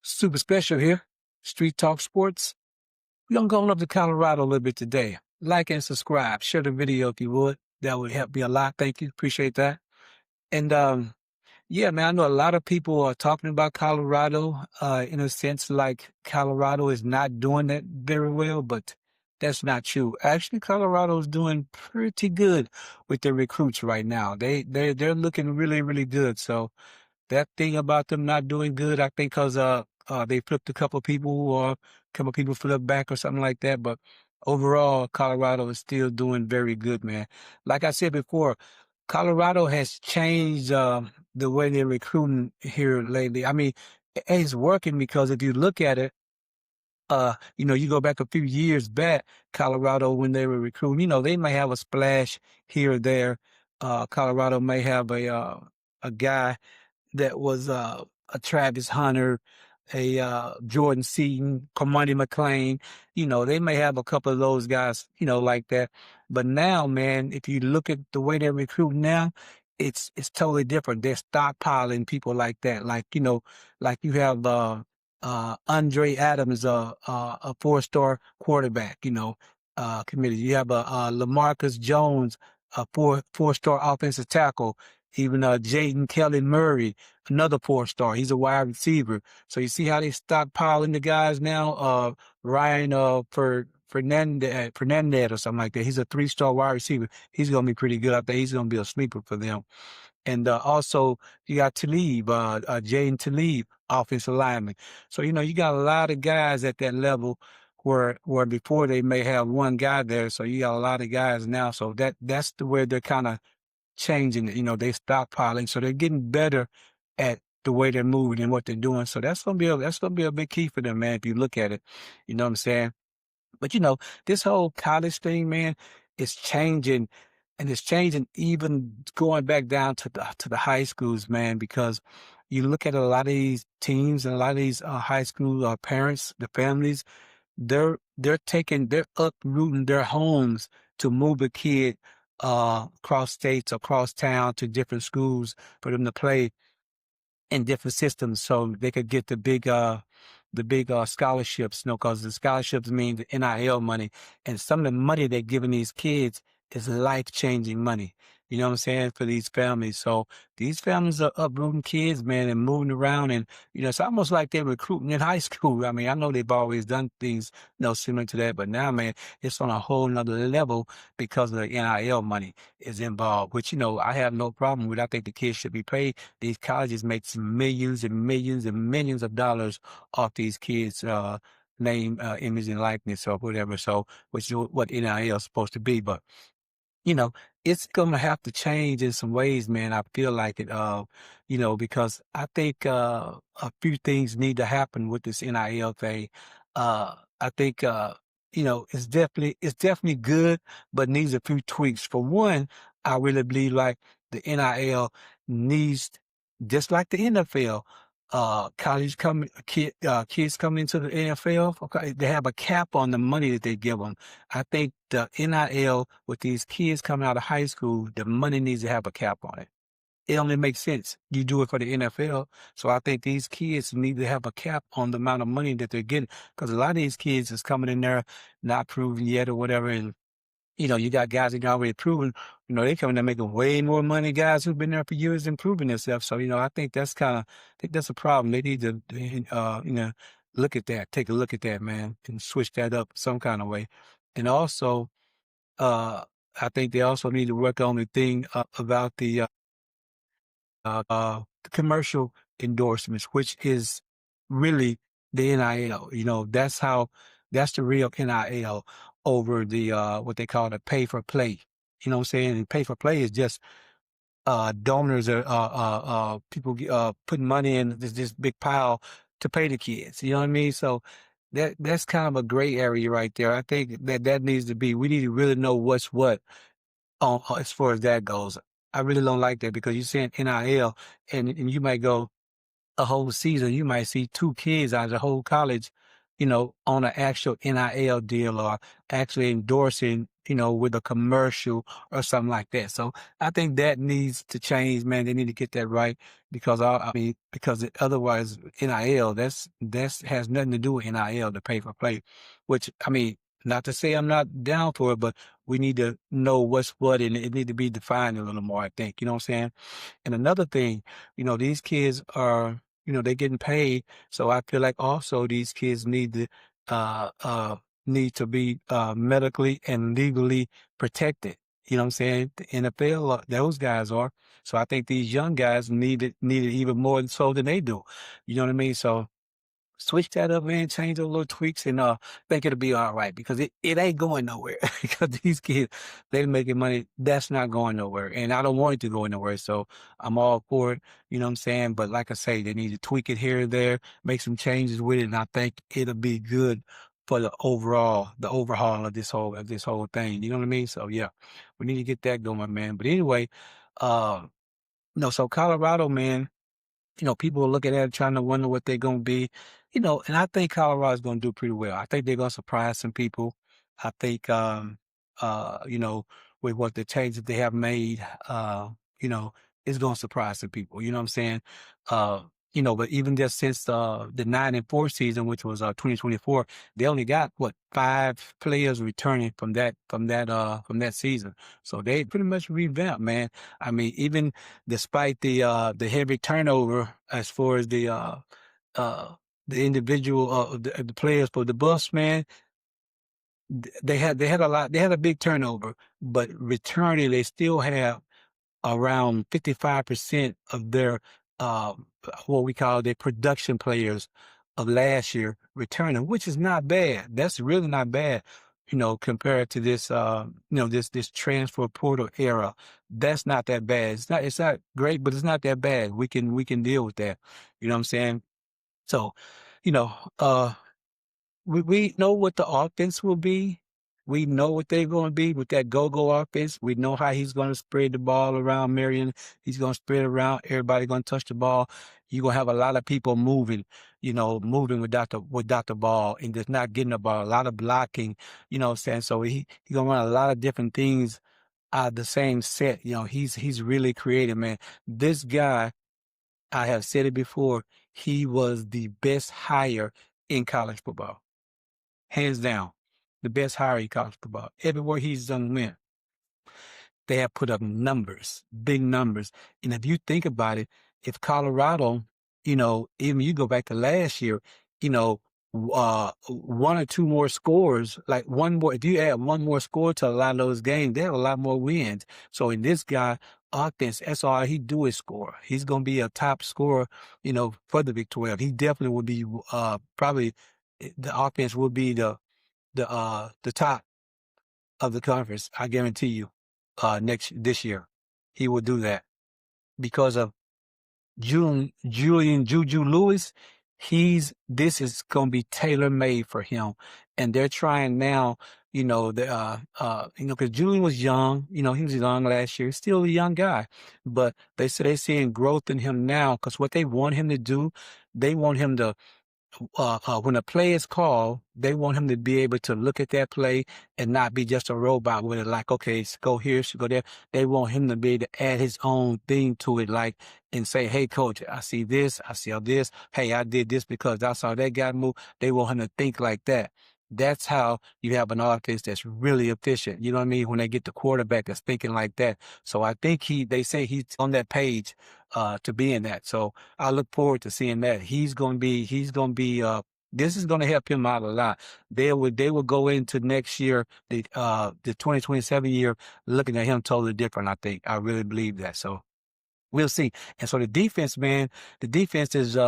Super special here. Street Talk Sports. We're going to go on up to Colorado a little bit today. Like and subscribe. Share the video if you would. That would help me a lot. Thank you. Appreciate that. And yeah, man, I know a lot of people are talking about Colorado in a sense like Colorado is not doing that very well, but that's not true. Actually, Colorado is doing pretty good with their recruits right now. They're looking really, really good. So that thing about them not doing good, I think because they flipped a couple of people or a couple of people flipped back or something like that. But overall, Colorado is still doing very good, man. Like I said before, Colorado has changed the way they're recruiting here lately. I mean, it's working because if you look at it, you go back a few years back, Colorado, when they were recruiting, they may have a splash here or there. Colorado may have a guy that was a Travis Hunter, a Jordan Seaton, Kamani McLean. They may have a couple of those guys, like that. But now, man, if you look at the way they're recruiting now, it's totally different. They're stockpiling people like that. Like you have Andre Adams, a 4-star quarterback, committed. You have LaMarcus Jones, a four-star offensive tackle. Even Jaden Kelly Murray, another 4-star. He's a wide receiver. So you see how they stockpiling the guys now? Ryan Fernandez or something like that. He's a 3-star wide receiver. He's gonna be pretty good. I think he's gonna be a sleeper for them. And also you got Talib, Jaden Talib, offensive lineman. So you got a lot of guys at that level where before they may have one guy there. So you got a lot of guys now. So that's the way they're kind of changing it. They stockpiling, so they're getting better at the way they're moving and what they're doing. So that's gonna be a big key for them, man. If you look at it, you know what I'm saying. But this whole college thing, man, is changing, and it's changing even going back down to the high schools, man. Because you look at a lot of these teams and a lot of these high school parents, the families, they're uprooting their homes to move a kid across states, across town to different schools for them to play in different systems so they could get the big scholarships, cause the scholarships mean the NIL money, and some of the money they're giving these kids is life-changing money. You know what I'm saying? For these families. So these families are uprooting kids, man, and moving around, and it's almost like they're recruiting in high school. I mean, I know they've always done things, similar to that, but now, man, it's on a whole nother level because of the NIL money is involved, which, I have no problem with. I think the kids should be paid. These colleges make millions and millions and millions of dollars off these kids' name, image, and likeness or whatever. So, which is what NIL is supposed to be. But you know, it's gonna have to change in some ways, man. I feel like it, because I think a few things need to happen with this NIL thing. I think it's definitely good, but needs a few tweaks. For one, I really believe like the NIL needs, just like the NFL. Kids coming into the NFL, okay, they have a cap on the money that they give them. I think the NIL with these kids coming out of high school, the money needs to have a cap on it. It only makes sense. You do it for the NFL. So I think these kids need to have a cap on the amount of money that they're getting. Because a lot of these kids is coming in there not proven yet or whatever. And you got guys that are already proven, they coming there making way more money, guys who've been there for years and proving themselves. So, I think I think that's a problem. They need to, look at that, take a look at that, man, and switch that up some kind of way. And also, uh, I think they also need to work on the thing about the commercial endorsements, which is really the NIL. That's the real NIL over the what they call the pay for play. You know what I'm saying? And pay for play is just donors or people putting money in this big pile to pay the kids. You know what I mean? So that's kind of a gray area right there. I think that needs to be. We need to really know what's what as far as that goes. I really don't like that because you're saying NIL, and you might go a whole season, you might see two kids out of the whole college, on an actual NIL deal or actually endorsing, with a commercial or something like that. So I think that needs to change, man. They need to get that right because otherwise NIL, that's has nothing to do with NIL, the pay for play, which I mean, not to say I'm not down for it, but we need to know what's what and it need to be defined a little more, I think. You know what I'm saying? And another thing, these kids are, they're getting paid. So I feel like also these kids uh, uh, need to be, medically and legally protected. You know what I'm saying? The NFL, those guys are. So I think these young guys need it even more so than they do. You know what I mean? So switch that up, man, change those little tweaks and think it'll be all right because it ain't going nowhere. Because these kids, they making money, that's not going nowhere. And I don't want it to go nowhere. So I'm all for it, you know what I'm saying? But like I say, they need to tweak it here and there, make some changes with it, and I think it'll be good for the overhaul of this whole thing. You know what I mean? So yeah, we need to get that going, man. But anyway, uh, so Colorado, man, people are looking at it trying to wonder what they're going to be, and I think Colorado's going to do pretty well. I think they're going to surprise some people. I think, you know, with what the changes they have made, you know, it's going to surprise some people. You know what I'm saying? Uh, but even just since the 9-4 season, which was 2024, they only got what 5 players returning from that season. So they pretty much revamped, man. I mean, even despite the heavy turnover as far as uh the individual the players for the bus, man, they had a lot, they had a big turnover, but returning they still have around 55% of their uh what we call their production players of last year returning, which is not bad. That's really not bad, compared to this this transfer portal era. That's not that bad. It's not great, but it's not that bad. We can deal with that. You know what I'm saying? So, you know, uh we know what the offense will be. We know what they're going to be with that go-go offense. We know how he's going to spread the ball around Marion. He's going to spread around. Everybody going to touch the ball. You're going to have a lot of people moving, moving without the ball and just not getting the ball. A lot of blocking, you know what I'm saying? So he going to run a lot of different things out of the same set. He's really creative, man. This guy, I have said it before, he was the best hire in college football, hands down, the best hire in college football. Everywhere he's done went, they have put up numbers, big numbers. And if you think about it, if Colorado, even you go back to last year, you know, one or two more scores, like one more, if you add one more score to a lot of those games, they have a lot more wins. So in this guy, offense, that's all he do is score. He's going to be a top scorer, for the Big 12. He definitely will be, probably the offense will be the top of the conference. I guarantee you, this year, he will do that because of Julian Juju Lewis. This is going to be tailor made for him. And they're trying now, cause Julian was young, he was young last year, still a young guy, but they say they're seeing growth in him now because what they want him to do, they want him to when a play is called, they want him to be able to look at that play and not be just a robot with it. Like, okay, so go here, so go there. They want him to be able to add his own thing to it, like, and say, hey, coach, I see this, I see all this. Hey, I did this because I saw that guy move. They want him to think like that. That's how you have an offense that's really efficient. You know what I mean? When they get the quarterback that's thinking like that. So I think they say he's on that page, to be in that. So I look forward to seeing that. This is going to help him out a lot. They will go into next year, the 2027 year, looking at him totally different. I think, I really believe that. So we'll see. And so the defense, man, is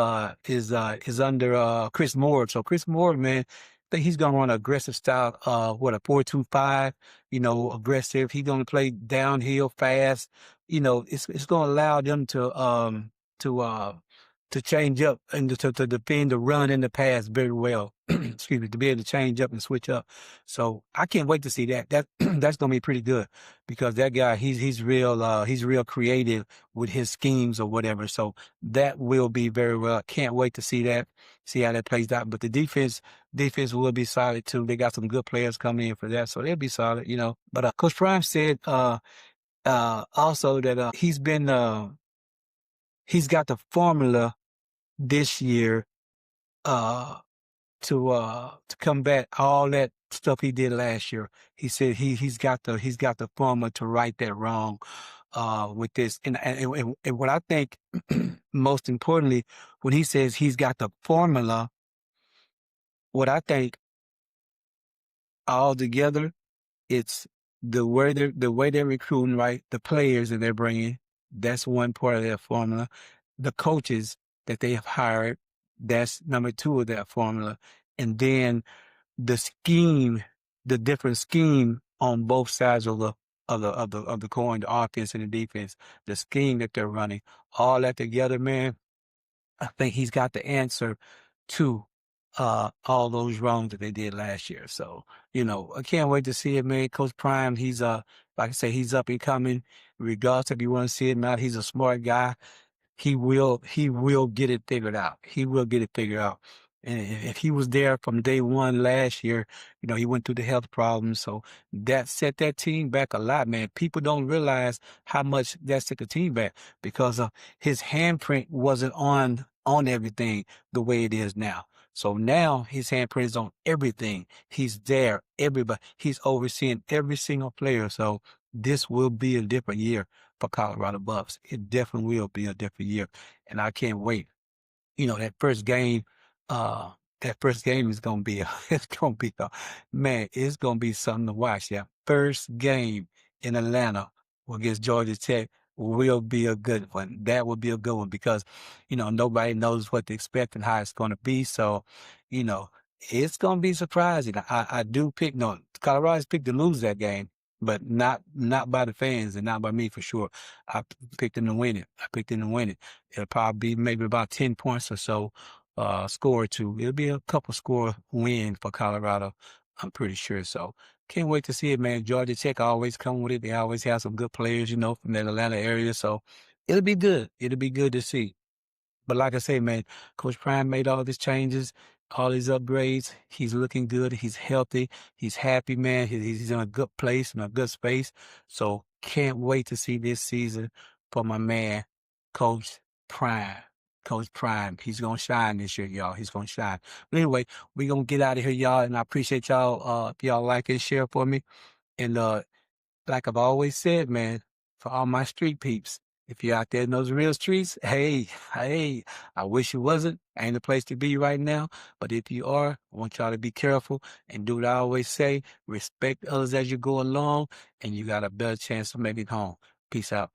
under, Chris Moore. So Chris Moore, man, I think he's going to run an aggressive style, a 4-2-5, aggressive. He's going to play downhill fast. It's going to allow them to to change up and to defend the run and the pass very well. Excuse me, to be able to change up and switch up. So I can't wait to see that. That that's gonna be pretty good because that guy he's real creative with his schemes or whatever. So that will be very well. Can't wait to see that, see how that plays out. But the defense will be solid too. They got some good players coming in for that, so they'll be solid, you know. But Coach Prime said also that he's got the formula this year uh to combat all that stuff he did last year. He said he's got the formula to right that wrong with this. And what I think most importantly, when he says he's got the formula, what I think all together, it's the way they're recruiting, right? The players that they're bringing, that's one part of their formula. The coaches that they have hired, that's number two of that formula. And then the scheme, the different scheme on both sides of the coin, the offense and the defense, the scheme that they're running, all that together, man. I think he's got the answer to all those wrongs that they did last year. So, you know, I can't wait to see it, man. Coach Prime, he's like I say, he's up and coming. Regardless if you want to see it or not, he's a smart guy. He will get it figured out. He will get it figured out. And if he was there from day one last year, you know, he went through the health problems. So that set that team back a lot, man. People don't realize how much that set the team back because his handprint wasn't on everything the way it is now. So now his handprint is on everything. He's there, everybody. He's overseeing every single player. So this will be a different year for Colorado Buffs. It definitely will be a different year. And I can't wait. You know, that first game is gonna be it's gonna be man, it's gonna be something to watch. Yeah. First game in Atlanta against Georgia Tech will be a good one. That will be a good one because, you know, nobody knows what to expect and how it's gonna be. So, you know, it's gonna be surprising. I do pick no Colorado's picked to lose that game, but not by the fans and not by me for sure. I picked them to win it. I picked them to win it. It'll probably be maybe about 10 points or so, score to. It'll be a couple score win for Colorado. I'm pretty sure. So can't wait to see it, man. Georgia Tech always come with it. They always have some good players, you know, from that Atlanta area. So it'll be good. It'll be good to see. But like I say, man, Coach Prime made all these changes, all these upgrades. He's looking good. He's healthy. He's happy, man. He's in a good place, in a good space. So can't wait to see this season for my man, Coach Prime. Coach Prime. He's going to shine this year, y'all. He's going to shine. But anyway, we're going to get out of here, y'all. And I appreciate y'all, if y'all like and share for me. And, like I've always said, man, for all my street peeps, if you're out there in those real streets, hey, I wish it wasn't. Ain't the place to be right now. But if you are, I want y'all to be careful and do what I always say. Respect others as you go along, and you got a better chance of making it home. Peace out.